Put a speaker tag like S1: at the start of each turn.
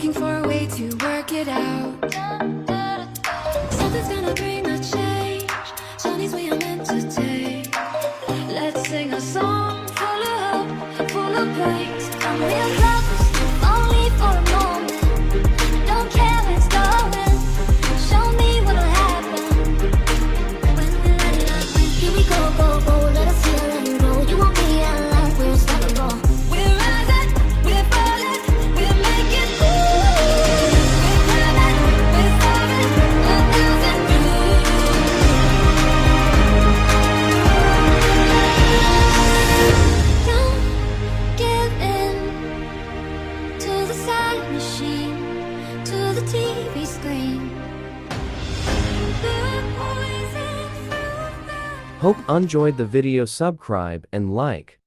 S1: looking for a way to work it out. Something's gonna bring a change. Journeys we are meant to take. Let's sing a song full of hope, full of praise. I'm real close, only for a moment. Don't care where it's going. Show me what'll happen when we let it out. Here we go, go, go. Let us feel and grow. You won't be alive. We're unstoppable. We're rising, we're falling, we're making moves. We're climbing, we're soaring, 1,000 views. Don't give in to the side machine, to the TV screen. The poison through the
S2: Hope enjoyed the video. Subscribe and like.